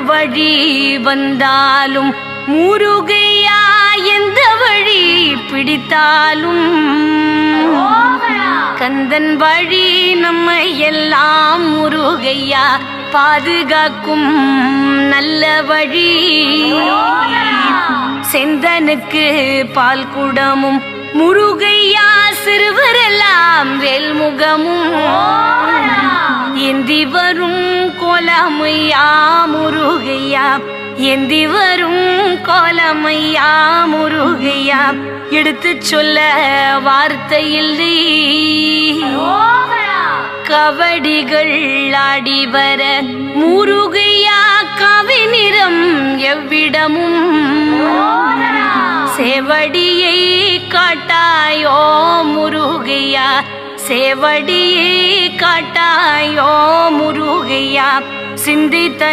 வழி வந்தாலும் முருகையா எந்த வழி பிடித்தாலும் கந்தன் வழி நம்மை எல்லாம் முருகையா பாதுகாக்கும் நல்ல வழி. செந்தனுக்கு பால் குடமும் முருகையா சிறுவரெல்லாம் வேல்முகமும் ஏந்தி வரும் கோலமையா முருகையா ஏந்தி வரும் கோலமையா முருகையா எடுத்து சொல்ல வார்த்தையில்லை. கவடிகள் ஆடி வர முருகையா காவி நிறம் எவ்விடமும் சேவடியை காட்டாயோ முருகையா சேவடியை காட்டாயோ முருகையா சிந்தித்த